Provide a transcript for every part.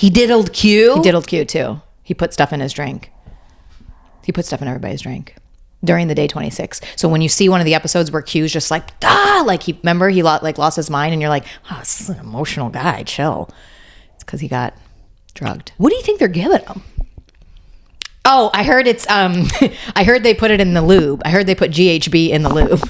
He diddled Q? He diddled Q too. He put stuff in his drink. He put stuff in everybody's drink during the day 26. So when you see one of the episodes where Q's just like, like he lost his mind, and you're like, oh, this is an emotional guy. Chill. It's because he got drugged. What do you think they're giving him? Oh, I heard it's I heard they put it in the lube. I heard they put GHB in the lube.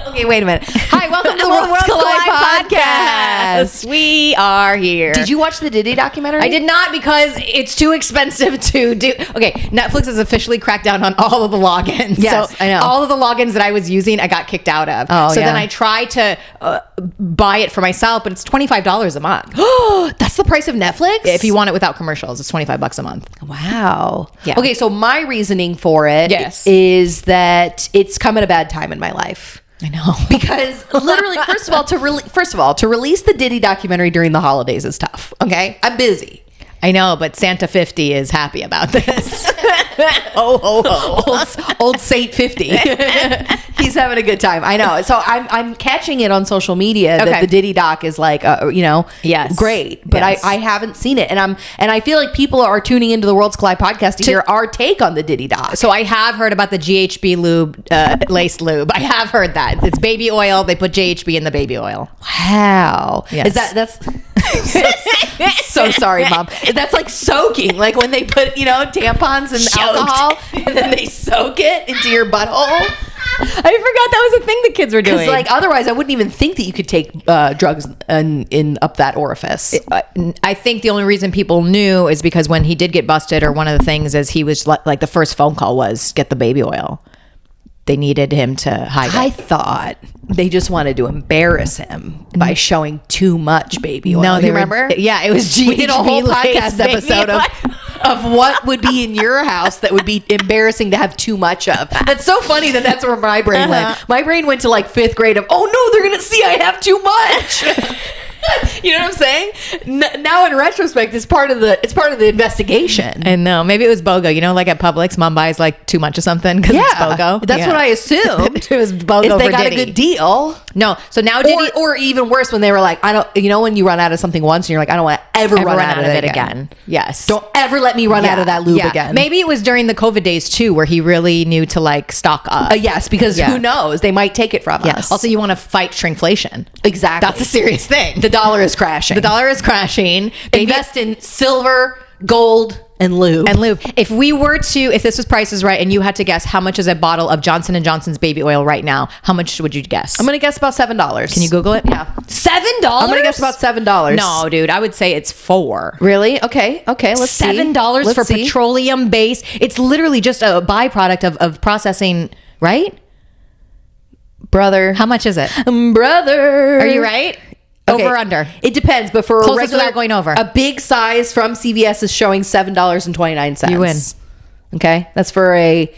Okay, wait a minute. Hi, welcome to the Worlds Collide podcast. We are here. Did you watch the Diddy documentary? I did not, because it's too expensive to do. Okay, Netflix has officially cracked down on all of the logins. Yes, so I know. All of the logins that I was using, I got kicked out of. Oh, so yeah. then I tried to buy it for myself, but it's $25 a month. That's the price of Netflix? If you want it without commercials, it's $25 a month. Wow. Yeah. Okay, so my reasoning for it is that it's come at a bad time in my life. I know. Because literally, first of all, to release the Diddy documentary during the holidays is tough. Okay? I'm busy. I know, but Santa 50 is happy about this. Oh, ho, ho. Old Saint 50. He's having a good time. I know. So I'm catching it on social media that the Diddy doc is like, yes, great. But yes. I haven't seen it, and I feel like people are tuning into the Worlds Collide podcast to hear our take on the Diddy doc. So I have heard about the GHB lube, laced lube. I have heard that it's baby oil. They put GHB in the baby oil. Wow. Yes. That's so sorry, Mom. That's like soaking, like when they put tampons and alcohol and then they soak it into your butthole. I forgot that was a thing the kids were doing. Like otherwise, I wouldn't even think that you could take drugs in up that orifice. I think the only reason people knew is because when he did get busted, or one of the things is he was like the first phone call was get the baby oil. They needed him to hide it. I thought they just wanted to embarrass him by showing too much baby oil. No, you remember? Yeah, it was GHB. We did a whole podcast baby episode of what would be in your house that would be embarrassing to have too much of. That's so funny that's where my brain went. My brain went to like 5th grade of, oh no, they're going to see I have too much. You know what I'm saying? Now in retrospect, it's part of the investigation. And no, maybe it was BOGO. Like at Publix, mom buys like too much of something because it's BOGO. That's what I assumed. It was BOGO. They for got Diddy. a good deal. No, so now Diddy, or even worse, when they were like, I don't. When you run out of something once, and you're like, I don't want to ever run out of it again. Yes. Don't ever let me run out of that lube again. Maybe it was during the COVID days too, where he really knew to like stock up. Yes, because who knows? They might take it from us. Also, you want to fight shrinkflation. Exactly. That's a serious thing. The dollar is crashing. The dollar is crashing. Invest in silver, gold, and lube. If this was Price is Right and you had to guess how much is a bottle of Johnson & Johnson's baby oil right now, how much would you guess? I'm going to guess about $7. Can you Google it? Yeah. $7? I'm going to guess about $7. No, dude, I would say it's $4. Really? Okay. Let's see. $7 for petroleum base. It's literally just a byproduct of processing, right? Brother. How much is it? Brother. Are you right? Okay. Over or under? It depends, but for Closest without going over. A big size from CVS is showing $7.29. You win. Okay, that's for a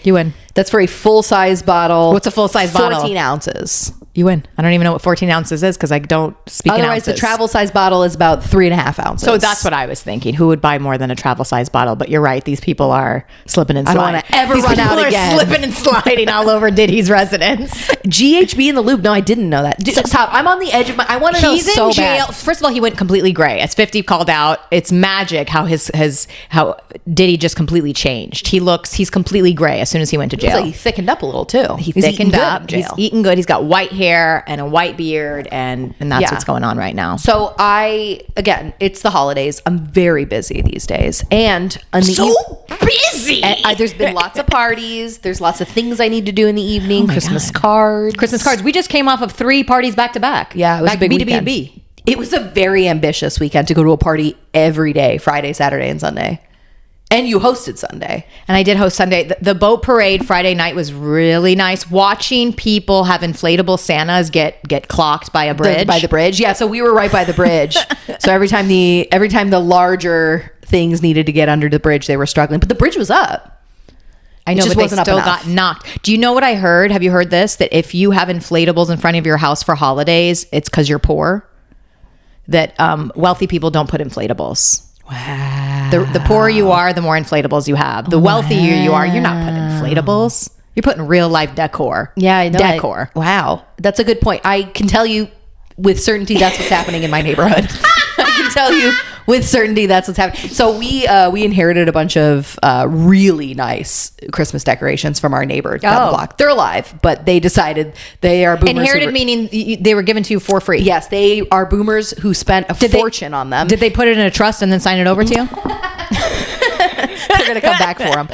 That's for a full size bottle. What's a full size bottle? 14 ounces. You win. I don't even know what 14 ounces is because I don't speak in Otherwise, ounces. the travel size bottle is about 3.5 ounces. So that's what I was thinking. Who would buy more than a travel size bottle? But you're right. These people are slipping and sliding. I don't want to ever run out again. Slipping and sliding all over Diddy's residence. GHB in the lube. No, I didn't know that. Stop. I'm on the edge of my. I want to know He's so in jail. bad. First of all, he went completely gray. As 50 called out, it's magic how how Diddy just completely changed. He's completely gray as soon as he went to jail. Like he thickened up a little too. He thickened up. He's eating good. He's got white hair and a white beard, and that's what's going on right now. So again, it's the holidays. I'm very busy these days, and busy. And, there's been lots of parties. There's lots of things I need to do in the evening. Christmas cards. We just came off of 3 parties back to back. Yeah, it was a big weekend. B2B. It was a very ambitious weekend to go to a party every day, Friday, Saturday, and Sunday. And you hosted Sunday. And I did host Sunday. The boat parade Friday night was really nice. Watching people have inflatable Santas get clocked by a bridge. By the bridge. Yeah, so we were right by the bridge. So every time the larger things needed to get under the bridge, they were struggling. But the bridge was up. I know, but they still got knocked. Do you know what I heard? Have you heard this? That if you have inflatables in front of your house for holidays, it's because you're poor. That wealthy people don't put inflatables. Wow. The poorer you are, the more inflatables you have. The wealthier you are, you're not putting inflatables. You're putting real life decor. Yeah, I know. Decor. Wow. That's a good point. I can tell you with certainty that's what's happening in my neighborhood. I can tell you with certainty, that's what's happening. So we inherited a bunch of really nice Christmas decorations from our neighbor down the block. They're alive, but they decided they are boomers. Inherited meaning they were given to you for free. Yes, they are boomers who spent a fortune on them. Did they put it in a trust and then sign it over to you? They're going to come back for them.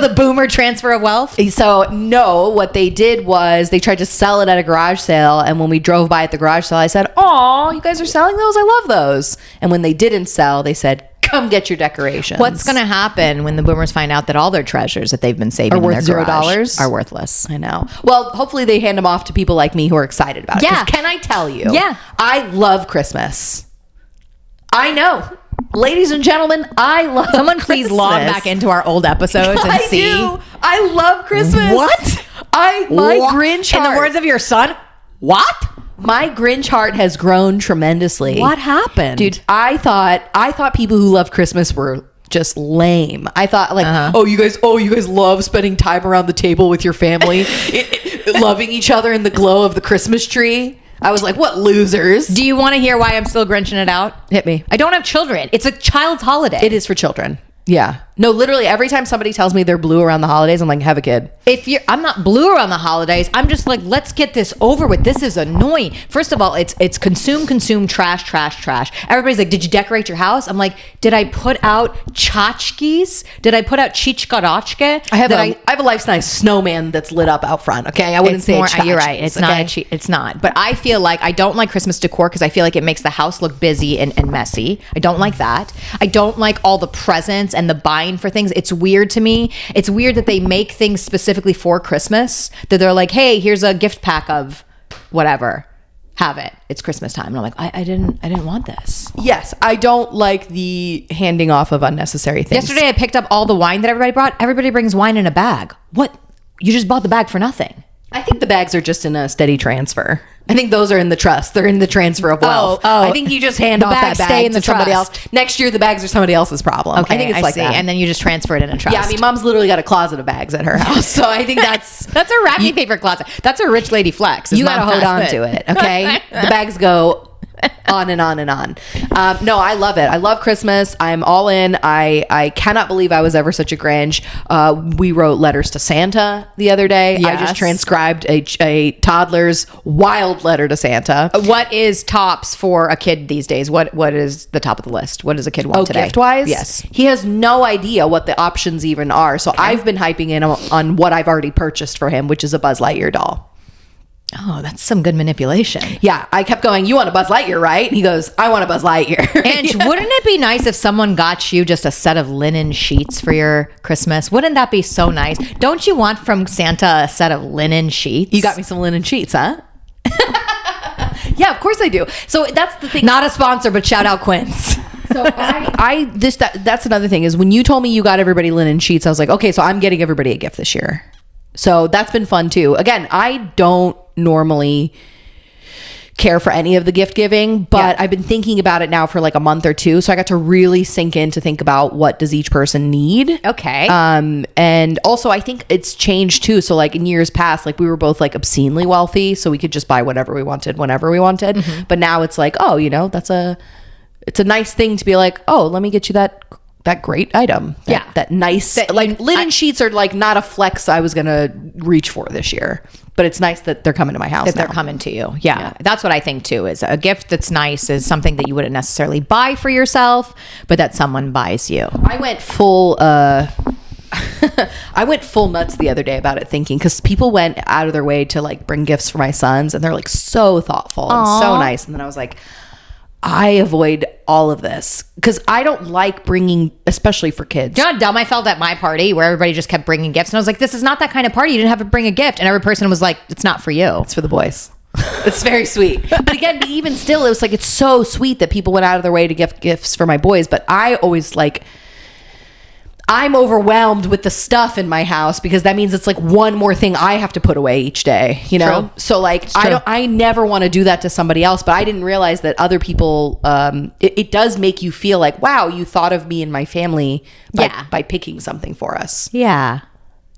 The boomer transfer of wealth. So no, what they did was they tried to sell it at a garage sale. And when we drove by at the garage sale, I said, "Oh, you guys are selling those? I love those." And when they didn't sell, they said, "Come get your decorations." What's going to happen when the boomers find out that all their treasures that they've been saving are worth in their garage $0 are worthless? I know. Well, hopefully they hand them off to people like me who are excited about it. Yeah. 'Cause can I tell you? Yeah. I love Christmas. I know. Ladies and gentlemen, I love Someone please log back into our old episodes and see. Do. I love Christmas. What? My Grinch heart. In the words of your son, what? My Grinch heart has grown tremendously. What happened? Dude, I thought people who love Christmas were just lame. I thought you guys love spending time around the table with your family, loving each other in the glow of the Christmas tree. I was like, what losers. Do you want to hear why I'm still Grinching it out? Hit me. I don't have children. It's a child's holiday. It is for children. Yeah. No, literally every time somebody tells me they're blue around the holidays, I'm like, have a kid. I'm not blue around the holidays. I'm just like, let's get this over with. This is annoying. First of all, it's consume, trash. Everybody's like, did you decorate your house? I'm like, did I put out tchotchkes? Did I put out chichkarochke? I have a life-size snowman that's lit up out front. Okay. I wouldn't say more, you're right. It's not. But I feel like I don't like Christmas decor because I feel like it makes the house look busy and messy. I don't like that. I don't like all the presents and the buying for things. It's weird to me. It's weird that they make things specifically for Christmas, that they're like, hey, here's a gift pack of whatever, have it, it's Christmas time. And I'm like, I didn't want this. Yes, I don't like the handing off of unnecessary things. Yesterday I picked up all the wine that everybody brought. Everybody brings wine in a bag. What? You just bought the bag for nothing. I think the bags are just in a steady transfer. I think those are in the trust. They're in the transfer of wealth. I think you just hand off that bag to somebody else. Next year, the bags are somebody else's problem. Okay, I think it's like that. And then you just transfer it in a trust. Yeah, I mean, mom's literally got a closet of bags at her house. So I think that's a wrapping paper closet. That's a rich lady flex. You got to hold on to it, okay? The bags go on and on and on. No, I love it. I love Christmas. I'm all in. I cannot believe I was ever such a Grinch. We wrote letters to Santa the other day. Yes. I just transcribed a toddler's wild letter to Santa. What is tops for a kid these days? What is the top of the list? What does a kid want today? Gift-wise? Yes. He has no idea what the options even are. So I've been hyping in on what I've already purchased for him, which is a Buzz Lightyear doll. Oh, that's some good manipulation. Yeah, I kept going, you want a Buzz Lightyear, right? And he goes, I want a Buzz Lightyear. And wouldn't it be nice if someone got you just a set of linen sheets for your Christmas? Wouldn't that be so nice? Don't you want from Santa a set of linen sheets? You got me some linen sheets, huh? Yeah, of course I do. So that's the thing. Not a sponsor, but shout out Quince. So that's another thing is when you told me you got everybody linen sheets, I was like, okay, so I'm getting everybody a gift this year. So that's been fun too. Again, I don't normally care for any of the gift giving, but I've been thinking about it now for like a month or two. So I got to really sink in to think about what does each person need. Okay. And also I think it's changed too. So like in years past, like we were both like obscenely wealthy, so we could just buy whatever we wanted, whenever we wanted. Mm-hmm. But now it's like, oh, it's a nice thing to be like, oh, let me get you that great item. That nice, linen sheets are like not a flex I was going to reach for this year, but it's nice that they're coming to my house. They're coming to you. Yeah. That's what I think too, is a gift that's nice is something that you wouldn't necessarily buy for yourself, but that someone buys you. I went full, I went full nuts the other day about it, thinking, because people went out of their way to like bring gifts for my sons and they're like so thoughtful and so nice. And then I was like, I avoid all of this because I don't like bringing, especially for kids. You know how dumb I felt at my party where everybody just kept bringing gifts? And I was like, this is not that kind of party. You didn't have to bring a gift. And every person was like, it's not for you. It's for the boys. It's very sweet. But again, even still, it was like, it's so sweet that people went out of their way to give gifts for my boys. But I always like, I'm overwhelmed with the stuff in my house because that means it's like one more thing I have to put away each day, you know? True. So like, I never want to do that to somebody else, but I didn't realize that other people, it does make you feel like, wow, you thought of me and my family by picking something for us. Yeah.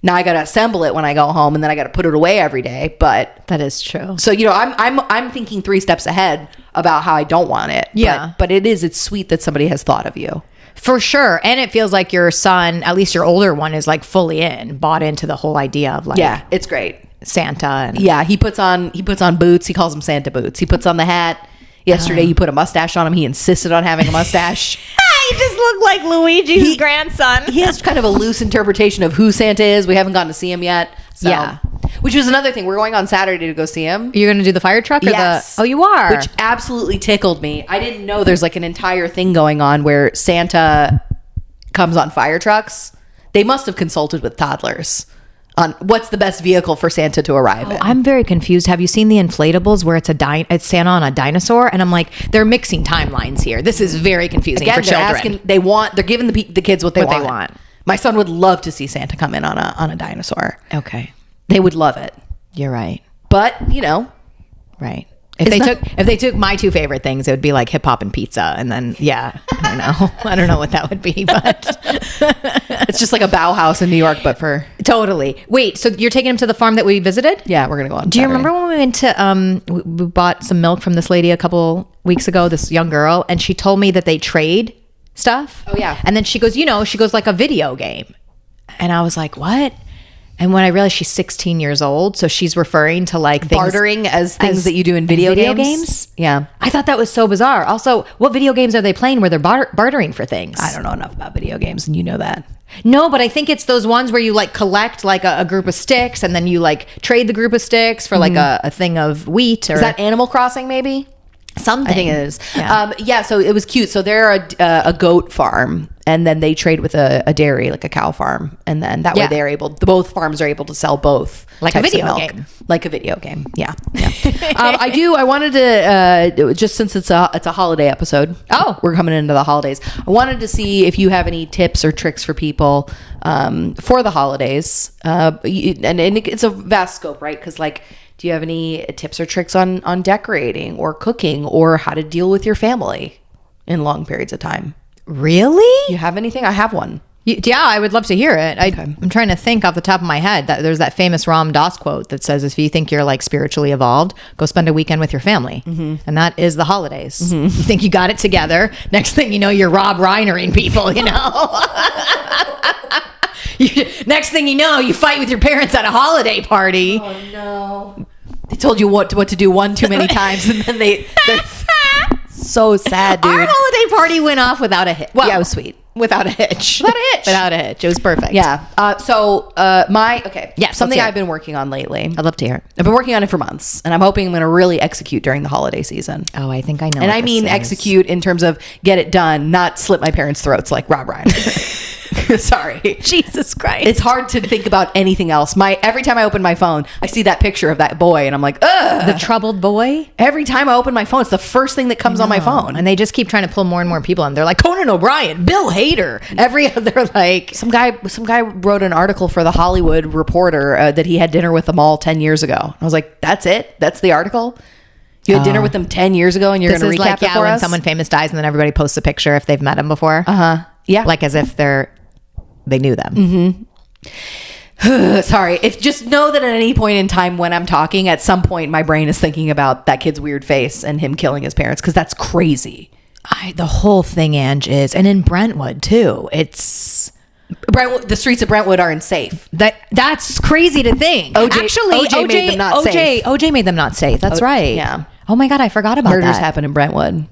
Now I got to assemble it when I go home, and then I got to put it away every day. But That is true. so, I'm thinking 3 steps ahead about how I don't want it. Yeah. But it's sweet that somebody has thought of you. For sure. And it feels like your son, at least your older one, is like fully bought into the whole idea of like Yeah, it's great. Santa. And Yeah, he puts on boots. He calls them Santa boots. He puts on the hat. Yesterday, you put a mustache on him. He insisted on having a mustache. He just looked like Luigi's grandson. He has kind of a loose interpretation of who Santa is. We haven't gotten to see him yet. So. Yeah. Which was another thing. We're going on Saturday to go see him. You're going to do the fire truck? Or Yes. Oh, you are? Which absolutely tickled me. I didn't know there's like an entire thing going on where Santa comes on fire trucks. They must have consulted with toddlers on what's the best vehicle for Santa to arrive in. I'm very confused. Have you seen the Inflatables where it's Santa on a dinosaur? And I'm like, they're mixing timelines here. This is very confusing for children. They're giving the kids what they What they want. want. My son would love to see Santa come in on a dinosaur. Okay. They would love it. You're right. But, Right. If they took my 2 favorite things, it would be like hip hop and pizza. And then, I don't know what that would be, but it's just like a Bauhaus in New York, but for... Totally. Wait, so you're taking him to the farm that we visited? Yeah, we're going to go on Do you Saturday. remember when we went to, we bought some milk from this lady a couple weeks ago, this young girl, and she told me that they trade stuff? Oh, yeah. And then she goes, like a video game. And I was like, what? And when I realized she's 16 years old, so she's referring to like things, bartering as things that you do in video games? Yeah. I thought that was so bizarre. Also, what video games are they playing where they're bartering for things? I don't know enough about video games, and you know that. No, but I think it's those ones where you like collect like a group of sticks, and then you like trade the group of sticks for like a thing of wheat. Or Is that Animal Crossing, maybe? something? I think it is. Yeah. So it was cute. So they're a goat farm, and then they trade with a dairy, like a cow farm, and then that way they're both farms are able to sell both Like a types of video milk. game. Like a video game. Yeah. I wanted to just since it's a holiday episode. Oh. We're coming into the holidays. I wanted to see if you have any tips or tricks for people for the holidays. And it's a vast scope, right? Because like, do you have any tips or tricks on decorating or cooking or how to deal with your family in long periods of time? Really? You have anything? I have one. Yeah, I would love to hear it. I'm trying to think off the top of my head that there's that famous Ram Dass quote that says, if you think you're like spiritually evolved, go spend a weekend with your family. And that is the holidays. You think you got it together. Next thing you know, you're Rob Reinering people, you know? Next thing you know, you fight with your parents at a holiday party. Oh no. They told you what to do one too many times, and then they're so sad, dude. Our holiday party went off without a hitch. Well, Yeah, it was sweet. Without a hitch. Without a hitch. It was perfect. Yeah. Yes, something let's hear I've been working on lately. I'd love to hear it. I've been working on it for months, and I'm hoping I'm going to really execute during the holiday season. Oh, I think I know. And what I this mean is. execute in terms of get it done, not slit my parents' throats like Rob Ryan. Sorry. Jesus Christ. It's hard to think about anything else. Every time I open my phone, I see that picture of that boy, and I'm like, ugh. the troubled boy. Every time I open my phone, it's the first thing that comes on my phone. And they just keep trying to pull more and more people in. They're like Conan O'Brien, Bill Hader, every other like. Some guy wrote an article for the Hollywood Reporter that he had dinner with them all 10 years ago. I was like, that's it? That's the article? You had dinner with them 10 years ago, and you're going to recap like, it for when us? someone famous dies and then everybody posts a picture if they've met them before. Yeah. Like as if they knew them. Sorry. Just know that at any point in time when I'm talking, at some point my brain is thinking about that kid's weird face and him killing his parents, because that's crazy. The whole thing, Ange, is, and in Brentwood too. It's Brentwood, the streets of Brentwood are unsafe. that's crazy to think. OJ made them not safe. OJ made them not safe. That's right. yeah. Oh my God, I forgot about Murders that. happen in Brentwood.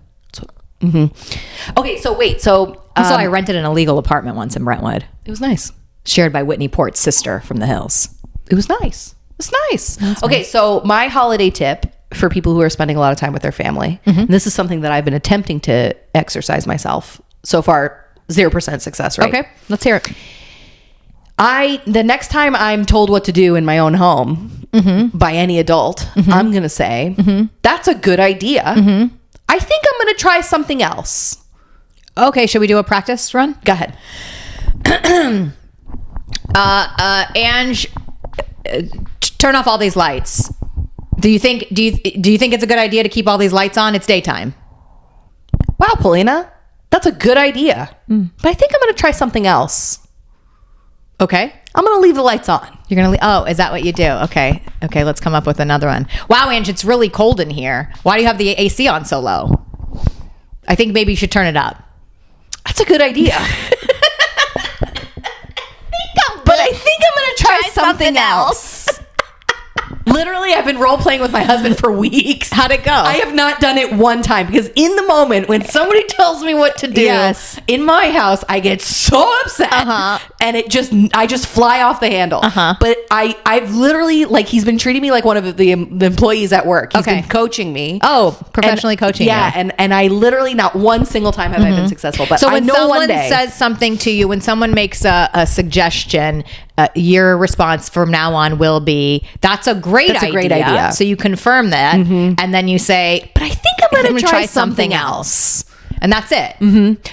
Okay, so wait. So I rented an illegal apartment once in Brentwood, it was nice. shared by Whitney Port's sister from the hills. It was nice. It's nice. Okay, so my holiday tip for people who are spending a lot of time with their family, and this is something that I've been attempting to exercise myself. So far, 0% success rate. Okay, let's hear it. The next time I'm told what to do in my own home by any adult, I'm going to say, that's a good idea. I think I'm going to try something else. Okay, should we do a practice run? Go ahead. Ange, turn off all these lights. Do you think it's a good idea to keep all these lights on? It's daytime. Wow, Paulina, that's a good idea. But I think I'm going to try something else. Okay. I'm going to leave the lights on. You're going to leave. Oh, is that what you do? Okay. Okay. Let's come up with another one. Wow, Ange, it's really cold in here. Why do you have the AC on so low? I think maybe you should turn it up. That's a good idea. But I think I'm going to try something else. Literally, I've been role playing with my husband for weeks. How'd it go? I have not done it one time because in the moment when somebody tells me what to do in my house, I get so upset and I just fly off the handle. But I've literally, like, he's been treating me like one of the employees at work. He's been coaching me. Oh, professionally coaching. Yeah, and I literally not one single time have I been successful. But so I when know someone one day, says something to you, when someone makes a suggestion, your response from now on will be, "That's a great idea." So you confirm that, and then you say, "But I think I'm going to try something else," and that's it.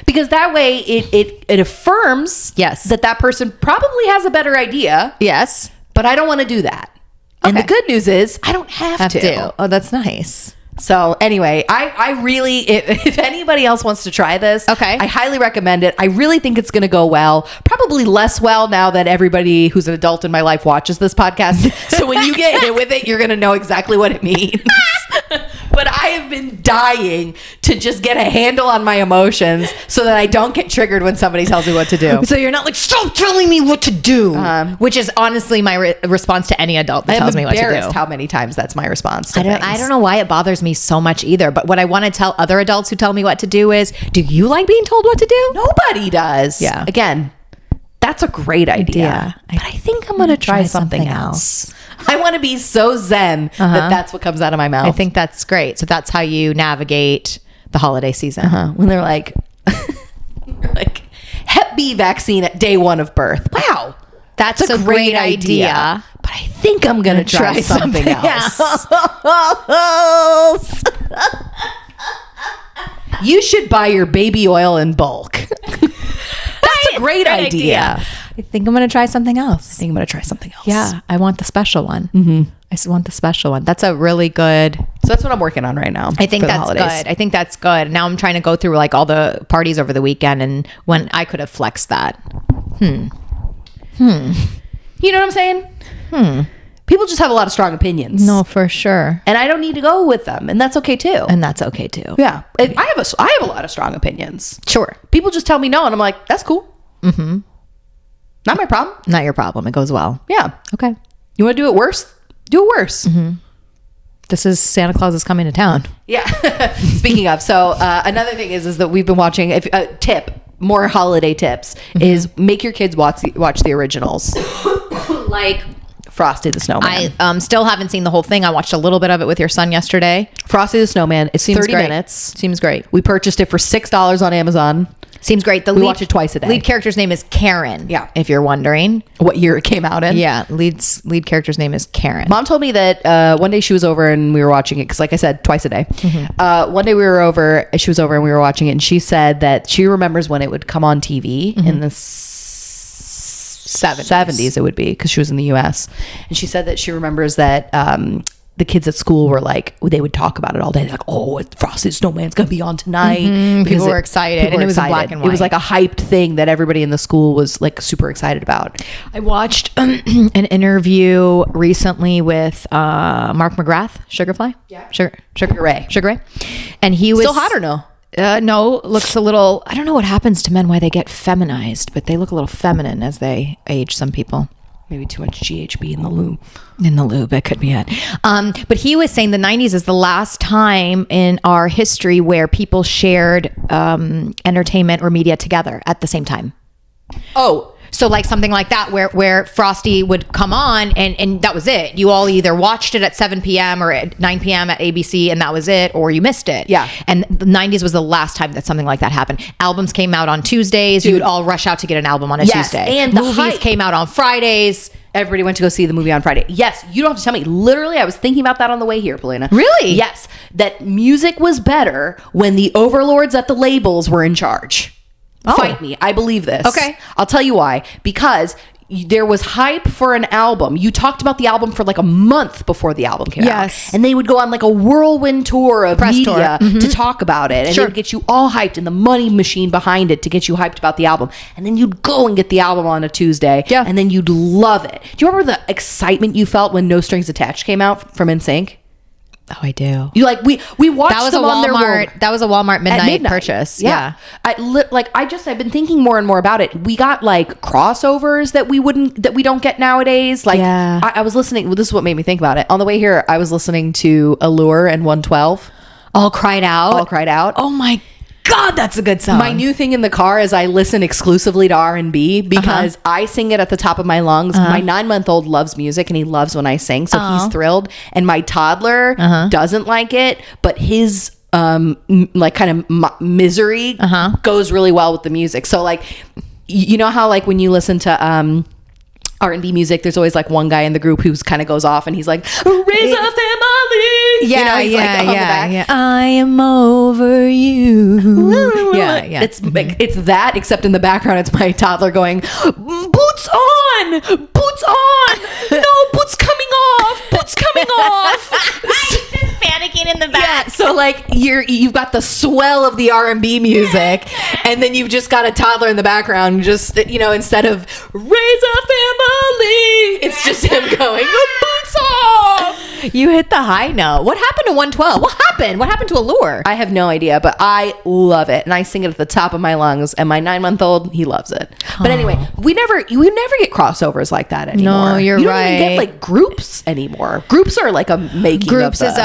because that way it affirms that person probably has a better idea. Yes, but I don't want to do that. And the good news is I don't have to. Oh, that's nice. So anyway, I really, if anybody else wants to try this, I highly recommend it. I really think it's going to go well. Probably less well now that everybody who's an adult in my life watches this podcast. So when you get hit with it, you're going to know exactly what it means. But I have been dying to just get a handle on my emotions so that I don't get triggered when somebody tells me what to do. So you're not like, stop telling me what to do, which is honestly my response to any adult that tells me what to do. I'm embarrassed how many times that's my response to I don't know why it bothers me so much either. But what I want to tell other adults who tell me what to do is, do you like being told what to do? Nobody does. Yeah. Again, that's a great idea. But I think I'm going to try something else. I want to be so zen that that's what comes out of my mouth. I think that's great. So that's how you navigate the holiday season. When they're like, Hep B vaccine at day 1 of birth. Wow. That's a great idea. But I think I'm going to try something else. You should buy your baby oil in bulk. That's a great idea. I think I'm going to try something else. I think I'm going to try something else. Yeah, I want the special one. I want the special one. That's a really good. So that's what I'm working on right now. I think that's good. I think that's good. Now I'm trying to go through like all the parties over the weekend, and when I could have flexed that. You know what I'm saying? People just have a lot of strong opinions. No, for sure. And I don't need to go with them, and that's okay too. Yeah, I have a lot of strong opinions. Sure. People just tell me no, and I'm like, that's cool. Not my problem. Not your problem. It goes well. Yeah. Okay. You want to do it worse? Do it worse. This is Santa Claus is coming to town. Yeah. Speaking of, so another thing is that we've been watching. More holiday tips is make your kids watch the originals, like Frosty the Snowman. I still haven't seen the whole thing. I watched a little bit of it with your son yesterday. Frosty the Snowman. It's 30 minutes. Seems great. We purchased it for $6 on Amazon. Seems great. We watch it twice a day. Lead character's name is Karen. Yeah. If you're wondering what year it came out in. Yeah. Lead character's name is Karen. Mom told me that one day she was over and we were watching it because, like I said, twice a day. One day she was over and we were watching it, and she said that she remembers when it would come on TV in the 70s it would be, because she was in the US, and she said that she remembers that the kids at school were like, they would talk about it all day. Like, oh, Frosty the Snowman's going to be on tonight. People were excited. And it was in black and white. It was like a hyped thing that everybody in the school was like super excited about. I watched an interview recently with Mark McGrath, Sugarfly. Yeah. Sugar Ray. And he was... Still hot or no? No, looks a little... I don't know what happens to men, why they get feminized, but they look a little feminine as they age, some people. Maybe too much GHB in the lube. It could be it. But he was saying the 90s is the last time in our history where people shared entertainment or media together at the same time. Oh, so like something like that where Frosty would come on and that was it. You all either watched it at 7 p.m. or at 9 p.m. at ABC and that was it, or you missed it. Yeah. And the 90s was the last time that something like that happened. Albums came out on Tuesdays. You would all rush out to get an album on a Tuesday. And movies came out on Fridays. Everybody went to go see the movie on Friday. Yes, you don't have to tell me. Literally, I was thinking about that on the way here, Polina. Really? Yes. That music was better when the overlords at the labels were in charge. Oh. Fight me. I believe this. Okay. I'll tell you why. Because there was hype for an album. You talked about the album for like a month before the album came out. And they would go on like a whirlwind tour of Press media tour. to talk about it. And they would get you all hyped and the money machine behind it to get you hyped about the album. And then you'd go and get the album on a Tuesday. Yeah. And then you'd love it. Do you remember the excitement you felt when No Strings Attached came out from NSYNC? Oh, I do. You like we watched them on their Walmart. That was a Walmart midnight purchase. Yeah. I've been thinking more and more about it. We got like crossovers that we don't get nowadays. Like I was listening. Well, this is what made me think about it. On the way here, I was listening to Allure and 112. All Cried Out. Oh my God, that's a good song. My new thing in the car is I listen exclusively to R&B because I sing it at the top of my lungs. My 9-month-old loves music and he loves when I sing, so he's thrilled. And my toddler doesn't like it, but his misery goes really well with the music. So like, you know how like when you listen to R&B music, there's always like one guy in the group who's kind of goes off and he's like, raise a family. Yeah, you know, yeah. I am over you. Yeah. It's that, except in the background, it's my toddler going, boots on, no, boots coming off. Just panicking in the back. Yeah, so like you've got the swell of the R&B music, and then you've just got a toddler in the background, just, you know, instead of raise a family, it's just him going, boots off. You hit the high note. What happened to 112? What happened to Allure? I have no idea, but I love it, and I sing it at the top of my lungs, and my 9-month-old, he loves it. But anyway, we never get crossovers like that anymore. No, you're you don't right. even get like groups anymore. Groups are like a making Groups of is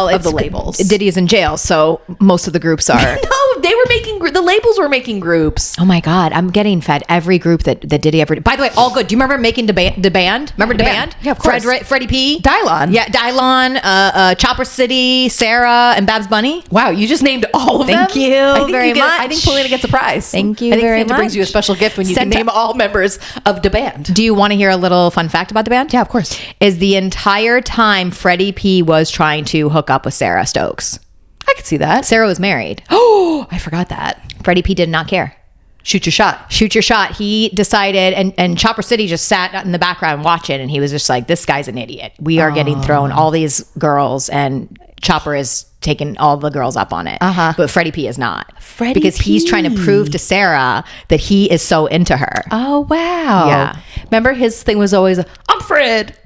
it's the labels. Diddy's in jail, so most of the groups are. No, they were making the labels were making groups. Oh my God, I'm getting fed every group that Diddy ever did. By the way, all good. Do you remember making the band? Remember the band? Yeah, of course. Freddie P. Dylon. Yeah, Dylon, Chopper City, Sarah, and Babs Bunny. Wow, you just named all of them. Thank you very much. I think Paulina gets a prize. Thank you I think very Santa much. brings you a special gift when you can name all members of the band. Do you want to hear a little fun fact about the band? Yeah, of course. Is the entire time Freddie P was trying to hook up with Sarah Stokes. I could see that. Sarah was married. Oh, I forgot that. Freddie P did not care. Shoot your shot. Shoot your shot. He decided, and Chopper City just sat in the background watching, and he was just like, this guy's an idiot. We are getting thrown all these girls, and Chopper is taking all the girls up on it. But Freddie P is not. Because he's trying to prove to Sarah that he is so into her. Oh, wow. Yeah. Remember his thing was always, I'm Fred.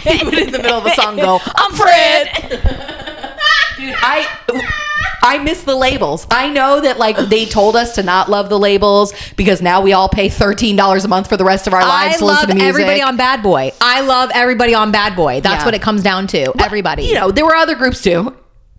He would in the middle of a song go, I'm Fred. Dude, I miss the labels. I know that like they told us to not love the labels because now we all pay $13 a month for the rest of our lives to listen to music. Everybody on Bad Boy. I love everybody on Bad Boy. That's what it comes down to. But, everybody. You know, there were other groups too.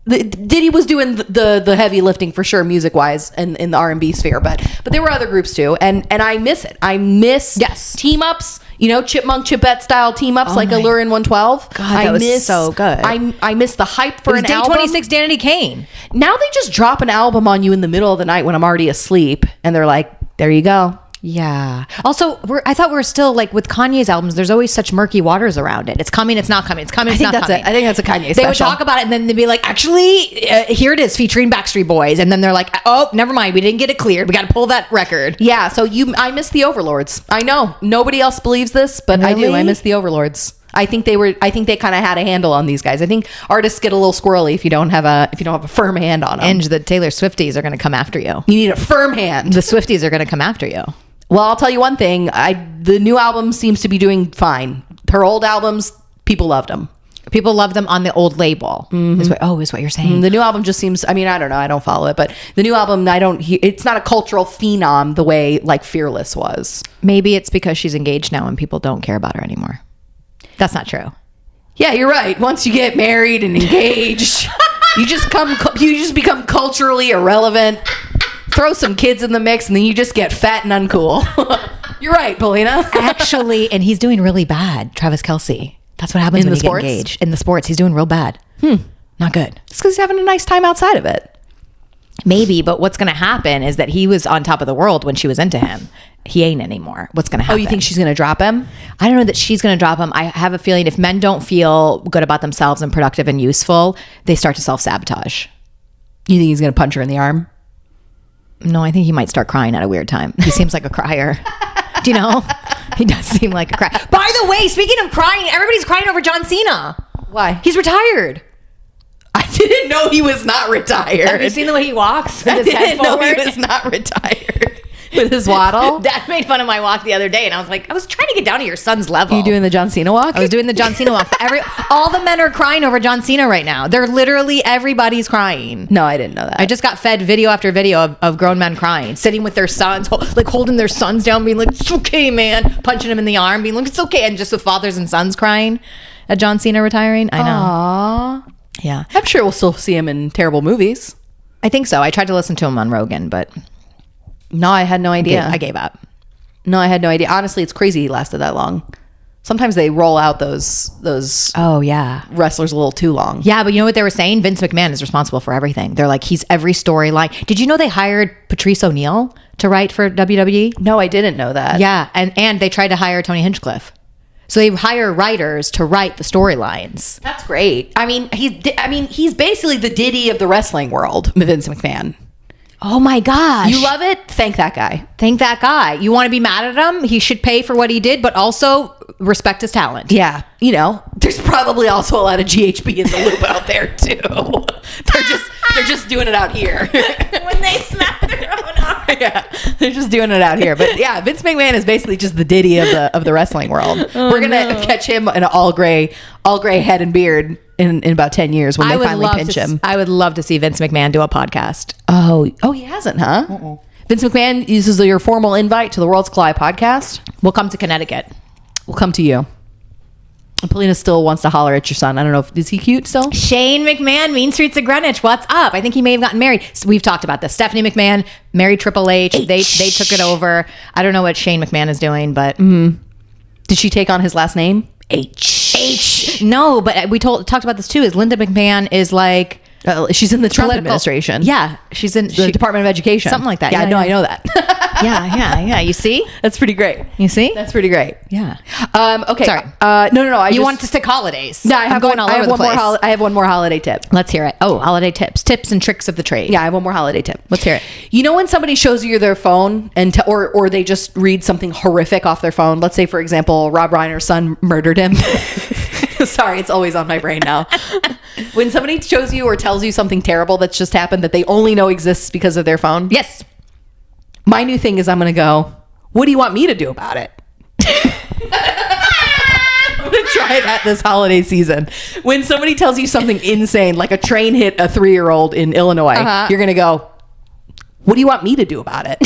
Diddy was doing the heavy lifting for sure, music wise, in the R&B sphere, but there were other groups too, and I miss it. I miss team ups, you know, Chipmunk Chipette style team ups like Allure and 112. God, that was so good. I miss the hype for an album. Day 26 Danity Kane. Now they just drop an album on you in the middle of the night when I'm already asleep, and they're like, "There you go." Yeah. Also, I thought we were still like with Kanye's albums. There's always such murky waters around it. It's coming. It's not coming. It's coming. It's not coming. I think that's a Kanye special. They would talk about it and then they'd be like, actually, here it is featuring Backstreet Boys. And then they're like, oh, never mind. We didn't get it cleared. We got to pull that record. Yeah. So I miss the Overlords. I know nobody else believes this, but I do. I miss the Overlords. I think they kind of had a handle on these guys. I think artists get a little squirrely if you don't have a firm hand on them. And the Taylor Swifties are going to come after you. You need a firm hand. The Swifties are going to come after you. Well, I'll tell you one thing. The new album seems to be doing fine. Her old albums, people loved them. People love them on the old label. Is what you're saying. The new album just seems, I mean, I don't know. I don't follow it, but the new album, it's not a cultural phenom the way like Fearless was. Maybe it's because she's engaged now and people don't care about her anymore. That's not true. Yeah, you're right. Once you get married and engaged, you just become culturally irrelevant. Throw some kids in the mix and then you just get fat and uncool. You're right, Paulina. Actually, and he's doing really bad, Travis Kelce. That's what happens when you get engaged. In the sports, he's doing real bad. Not good. It's because he's having a nice time outside of it. Maybe, but what's going to happen is that he was on top of the world when she was into him. He ain't anymore. What's going to happen? Oh, you think she's going to drop him? I don't know that she's going to drop him. I have a feeling if men don't feel good about themselves and productive and useful, they start to self-sabotage. You think he's going to punch her in the arm? No, I think he might start crying at a weird time. He seems like a crier. Do you know? He does seem like a cry. By the way, speaking of crying, everybody's crying over John Cena. Why? He's retired. I didn't know he was not retired. Have you seen the way he walks with I his head didn't know forward? he was not retired. With his waddle. Dad made fun of my walk the other day, and I was like, I was trying to get down to your son's level. You doing the John Cena walk? I was doing the John Cena walk. All the men are crying over John Cena right now. They're literally, everybody's crying. No, I didn't know that. I just got fed video after video of grown men crying, sitting with their sons, like holding their sons down, being like, it's okay, man. Punching him in the arm, being like, it's okay. And just the fathers and sons crying at John Cena retiring. I know. Aww. Yeah. I'm sure we'll still see him in terrible movies. I think so. I tried to listen to him on Rogan, but No, I had no idea. I gave up. No, I had no idea. Honestly, it's crazy he lasted that long. Sometimes they roll out those Oh, yeah. wrestlers a little too long. Yeah, but you know what they were saying? Vince McMahon is responsible for everything. They're like, he's every storyline. Did you know they hired Patrice O'Neal to write for WWE? No, I didn't know that. Yeah, and they tried to hire Tony Hinchcliffe. So they hire writers to write the storylines. That's great. I mean, he's basically the Diddy of the wrestling world, Vince McMahon. Oh my gosh. You love it? Thank that guy. Thank that guy. You want to be mad at him? He should pay for what he did, but also respect his talent. Yeah. You know, there's probably also a lot of GHB in the loop out there too. They're just doing it out here. When they smack their own arm. Yeah, they're just doing it out here. But yeah, Vince McMahon is basically just the Diddy of the wrestling world. We're gonna catch him in an all gray head and beard in about 10 years when they finally pinch him. I would love to see Vince McMahon do a podcast. Oh, he hasn't, huh? Vince McMahon uses your formal invite to the World's Collide podcast. We'll come to Connecticut. We'll come to you. Polina still wants to holler at your son. I don't know is he cute still? Shane McMahon, Mean Streets of Greenwich. What's up? I think he may have gotten married. So we've talked about this. Stephanie McMahon married Triple H. They took it over. I don't know what Shane McMahon is doing, but Did she take on his last name? H. No, but we talked about this too. Is Linda McMahon is like she's in the Trump political administration. Yeah, she's in The Department of Education. something like that. Yeah, Yeah, no, yeah. I know that. yeah. You see? That's pretty great. You see? That's pretty great. Yeah. Okay. Sorry. No. You want to stick holidays? No, I have I'm going all over the place. I have one more holiday tip. Let's hear it. Oh, holiday tips and tricks of the trade. Yeah, I have one more holiday tip. Let's hear it. You know when somebody shows you their phone and or they just read something horrific off their phone? Let's say, for example, Rob Reiner's son murdered him. Sorry, it's always on my brain now. When somebody shows you or tells you something terrible that's just happened that they only know exists because of their phone. Yes. My new thing is I'm going to go, what do you want me to do about it? I'm going to try that this holiday season. When somebody tells you something insane, like a train hit a 3-year-old in Illinois, you're going to go, what do you want me to do about it?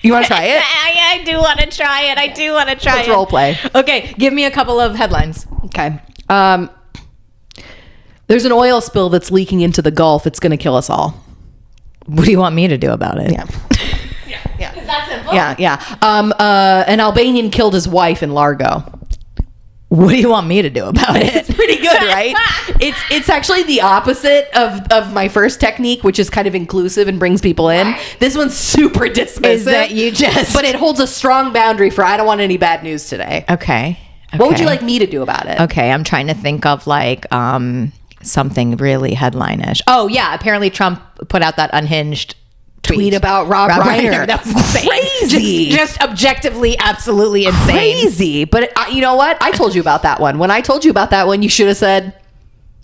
You want to try it? I do want to try it. I do want to try Let's it. role play. Okay, give me a couple of headlines. Okay. There's an oil spill that's leaking into the Gulf. It's going to kill us all. What do you want me to do about it? Yeah. Yeah. Is that simple? Yeah. An Albanian killed his wife in Largo. What do you want me to do about it? It's pretty good, right? It's actually the opposite of my first technique, which is kind of inclusive and brings people in. This one's super dismissive. Is that you just... But it holds a strong boundary for I don't want any bad news today. Okay. What would you like me to do about it? Okay, I'm trying to think of like something really headline-ish. Oh yeah, apparently Trump put out that unhinged tweet about Rob Reiner. That was insane. Crazy. Just objectively, absolutely insane. Crazy. But you know what? I told you about that one. When I told you about that one, you should have said,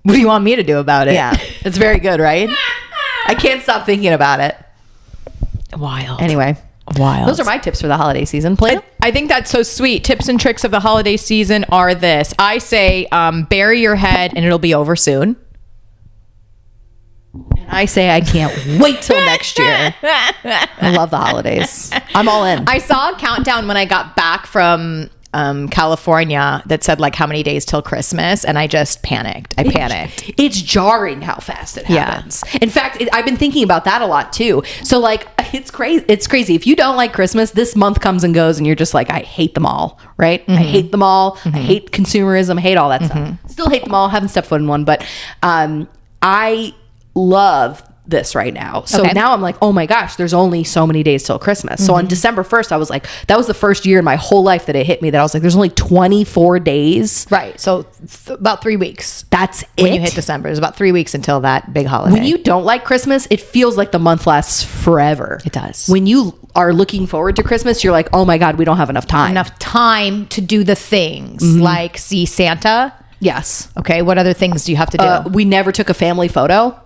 what do you want me to do about it? Yeah. It's very good, right? I can't stop thinking about it. Wild. Anyway. Wild. Those are my tips for the holiday season. Play. I think that's so sweet. Tips and tricks of the holiday season are this. I say bury your head and it'll be over soon. And I say I can't wait till next year. I love the holidays. I'm all in. I saw a countdown when I got back from California that said like how many days till Christmas, and I just panicked. I panicked. It's jarring how fast it happens. In fact, I've been thinking about that a lot too. So like, it's crazy. It's crazy. If you don't like Christmas, this month comes and goes, and you're just like, I hate them all. Right? I hate them all. I hate consumerism. I hate all that stuff. Still hate them all. Haven't stepped foot in one, but I love this right now. So Okay. now I'm like, oh my gosh, there's only so many days till Christmas. So on December 1st, I was like, that was the first year in my whole life that it hit me that I was like, there's only 24 days. Right. So about 3 weeks. That's When it. you hit December, it's about 3 weeks until that big holiday. When you don't like Christmas, it feels like the month lasts forever. It does. When you are looking forward to Christmas, you're like, oh my God, we don't have enough time. enough time to do the things like see Santa. Yes. Okay. What other things do you have to do? We never took a family photo.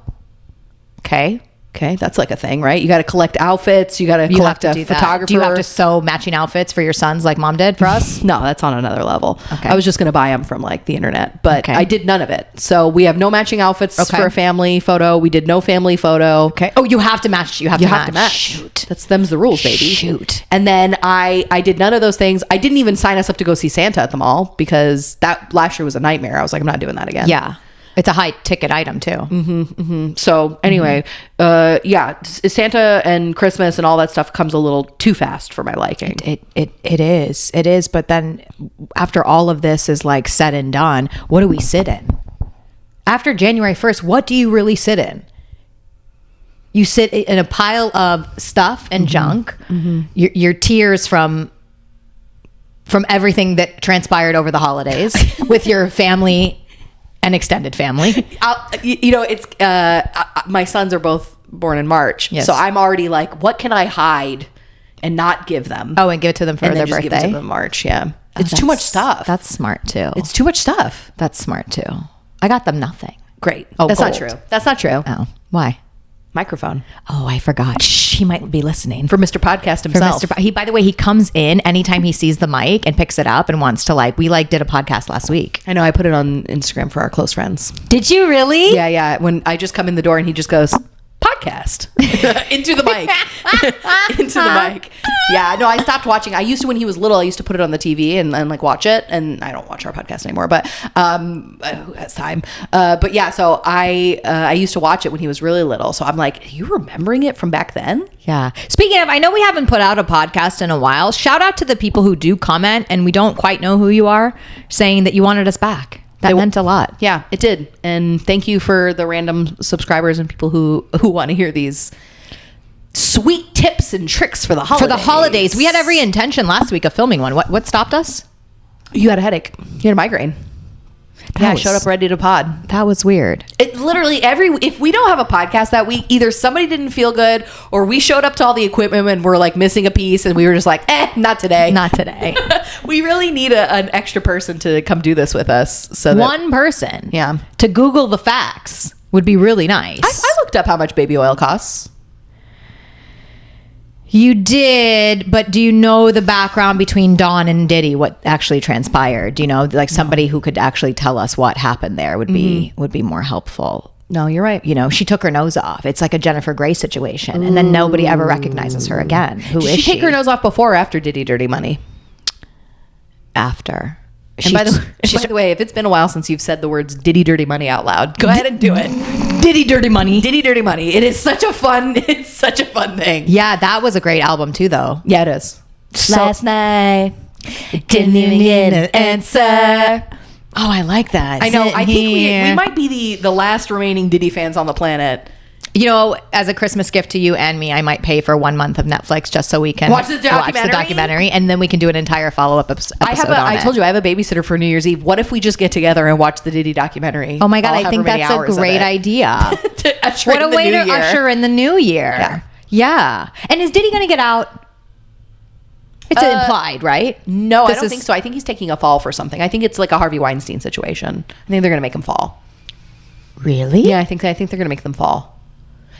Okay. Okay, that's like a thing, right? You got to collect outfits. You got to collect a photographer. Do you have to sew matching outfits for your sons like mom did for us? No, that's on another level. Okay. I was just going to buy them from like the internet, but Okay. I did none of it. So we have no matching outfits Okay. for a family photo. We did no family photo. Okay. Oh, you have to match. You have to match. Shoot. Them's the rules, baby. Shoot. And then I did none of those things. I didn't even sign us up to go see Santa at the mall because that last year was a nightmare. I was like, I'm not doing that again. Yeah. It's a high ticket item too. So anyway, Santa and Christmas and all that stuff comes a little too fast for my liking. It is. But then after all of this is like said and done, what do we sit in? After January 1st, what do you really sit in? You sit in a pile of stuff and junk, your tears from everything that transpired over the holidays with your family and extended family. It's my sons are both born in March, Yes. so I'm already like, what can I hide and not give them? Oh, and give it to them for and their then just give it birthday. to them in March. Yeah, it's too much stuff. That's smart too. It's too much stuff. That's smart too. I got them nothing. Great. Oh, that's gold. not true. That's not true. Oh, why? Microphone Oh, I forgot. Shh, he might be listening. for Mr. Podcast For himself. He, by the way, he comes in anytime he sees the mic and picks it up and wants to we did a podcast last week. I know. I put it on Instagram for our close friends. Did you really? Yeah. When I just come in the door and he just goes, podcast into the mic. Into the mic. Yeah, no, I stopped watching. I used to, when he was little, I used to put it on the TV and like watch it. And I don't watch our podcast anymore, but who has time? But yeah, so I used to watch it when he was really little. So I'm like, are you remembering it from back then? Yeah. Speaking of, I know we haven't put out a podcast in a while. Shout out to the people who do comment and we don't quite know who you are, saying that you wanted us back. That meant a lot. Yeah, it did. And thank you for the random subscribers and people who want to hear these sweet tips and tricks for the holidays. For the holidays. We had every intention last week of filming one. What stopped us? You had a headache. You had a migraine. Yeah, I showed up ready to pod. That was weird. It literally if we don't have a podcast that week, either somebody didn't feel good or we showed up to all the equipment and we're like missing a piece and we were just like, not today. Not today. We really need an extra person to come do this with us. So One person. Yeah. To Google the facts would be really nice. I looked up how much baby oil costs. You did, but do you know the background between Dawn and Diddy? What actually transpired? Do you know, like somebody who could actually tell us what happened there would be more helpful. No, you're right. You know, she took her nose off. It's like a Jennifer Grey situation, and then nobody ever recognizes her again. Who Did is she take her nose off before or after Diddy Dirty Money? After. And by the way, if it's been a while since you've said the words Diddy Dirty Money out loud, go ahead and do it. Diddy Dirty Money. Diddy Dirty Money. It's such a fun thing. Yeah, that was a great album too, though. Yeah, it is. Last night, didn't even get an answer. Oh, I like that. I know. I think we might be the last remaining Diddy fans on the planet. You know, as a Christmas gift to you and me, I might pay for 1 month of Netflix just so we can watch the documentary, and then we can do an entire follow-up episode I told you I have a babysitter for New Year's Eve. What if we just get together and watch the Diddy documentary? Oh my God, I think that's a great idea. What a way to usher in the new year. Yeah. And is Diddy going to get out? It's implied, right? No, I don't think so. I think he's taking a fall for something. I think it's like a Harvey Weinstein situation. I think they're going to make him fall. Really? Yeah, I think they're going to make them fall.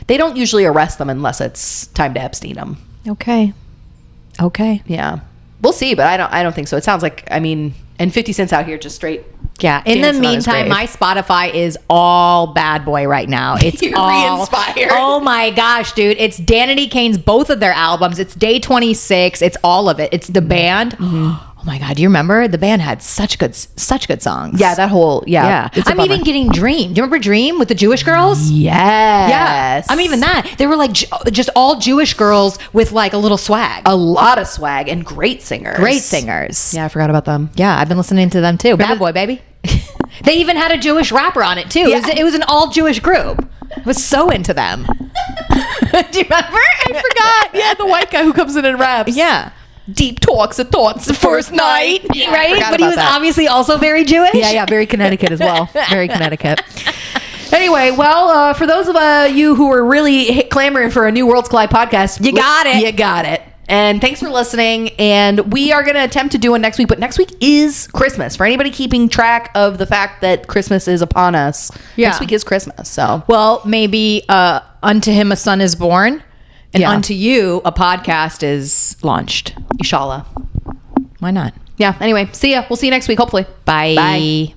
They don't usually arrest them unless it's time to Epstein them. Okay. Yeah. We'll see, but I don't think so. It sounds like, and 50 Cent's out here just straight. Yeah. In the meantime, my Spotify is all bad boy right now. It's You're all re-inspired. Oh my gosh, dude. It's Danity Kane's, both of their albums. It's Day 26. It's all of it. It's the band. Mm-hmm. Oh my God. Do you remember? The band had such good songs. Yeah. That whole, Yeah. I'm even getting Dream. Do you remember Dream with the Jewish girls? Yes. Yeah. I'm even that. They were like just all Jewish girls with like a little swag. A lot of swag and great singers. Yeah, I forgot about them. Yeah, I've been listening to them too. Bad Boy, baby. They even had a Jewish rapper on it too. Yeah. It was an all Jewish group. was so into them. Do you remember? I forgot. Yeah, the white guy who comes in and raps. Yeah. Deep talks and thoughts the first night. Yeah, right? but he was obviously also very Jewish. Yeah, very Connecticut as well. Very Connecticut. Anyway, well, for those of you who are really clamoring for a new Worlds Collide podcast, you got it. You got it. And thanks for listening. And we are going to attempt to do one next week, but next week is Christmas. For anybody keeping track of the fact that Christmas is upon us, next week is Christmas. So, well, maybe unto him a son is born, and unto you a podcast is launched. Inshallah. Why not? Yeah. Anyway, see ya. We'll see you next week, hopefully. Bye. Bye.